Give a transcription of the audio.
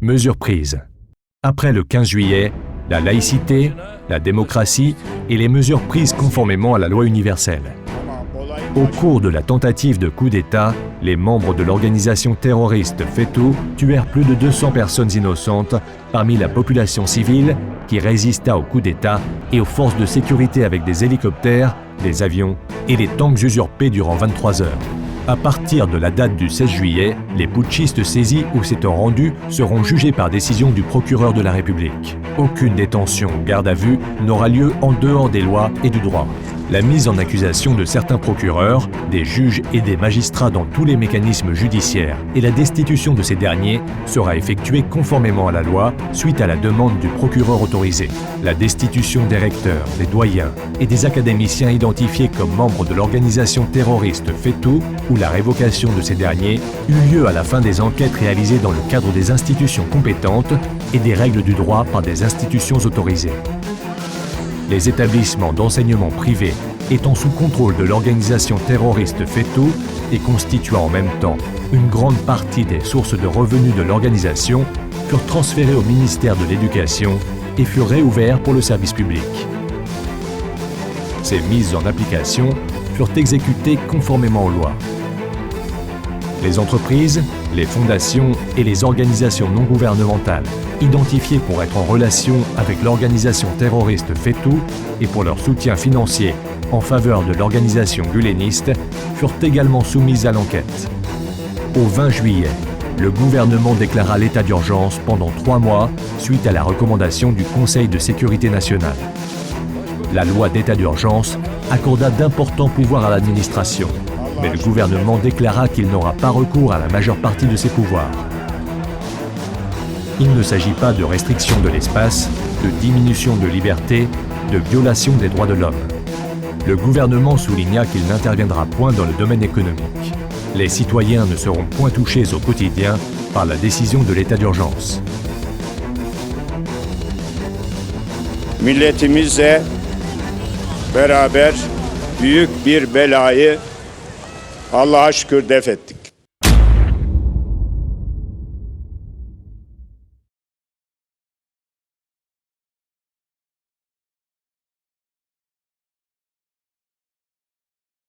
Mesures prises. Après le 15 juillet, la laïcité, la démocratie et les mesures prises conformément à la loi universelle. Au cours de la tentative de coup d'État, les membres de l'organisation terroriste FETÖ tuèrent plus de 200 personnes innocentes parmi la population civile qui résista au coup d'État et aux forces de sécurité avec des hélicoptères, des avions et des tanks usurpés durant 23 heures. À partir de la date du 16 juillet, les putschistes saisis ou s'étant rendus seront jugés par décision du procureur de la République. Aucune détention ou garde à vue n'aura lieu en dehors des lois et du droit. La mise en accusation de certains procureurs, des juges et des magistrats dans tous les mécanismes judiciaires et la destitution de ces derniers sera effectuée conformément à la loi suite à la demande du procureur autorisé. La destitution des recteurs, des doyens et des académiciens identifiés comme membres de l'organisation terroriste FETÖ ou la révocation de ces derniers eut lieu à la fin des enquêtes réalisées dans le cadre des institutions compétentes et des règles du droit par des institutions autorisées. Les établissements d'enseignement privés étant sous contrôle de l'organisation terroriste FETÖ et constituant en même temps une grande partie des sources de revenus de l'organisation furent transférés au ministère de l'Éducation et furent réouverts pour le service public. Ces mises en application furent exécutées conformément aux lois. Les entreprises, les fondations et les organisations non gouvernementales identifiées pour être en relation avec l'organisation terroriste FETÖ et pour leur soutien financier en faveur de l'organisation guleniste furent également soumises à l'enquête. Au 20 juillet, le gouvernement déclara l'état d'urgence pendant 3 mois suite à la recommandation du Conseil de sécurité nationale. La loi d'état d'urgence accorda d'importants pouvoirs à l'administration, mais le gouvernement déclara qu'il n'aura pas recours à la majeure partie de ses pouvoirs. Il ne s'agit pas de restriction de l'espace, de diminution de liberté, de violation des droits de l'homme. Le gouvernement souligna qu'il n'interviendra point dans le domaine économique. Les citoyens ne seront point touchés au quotidien par la décision de l'état d'urgence. Milletimizle beraber büyük bir belayı Allah'a şükür def ettik.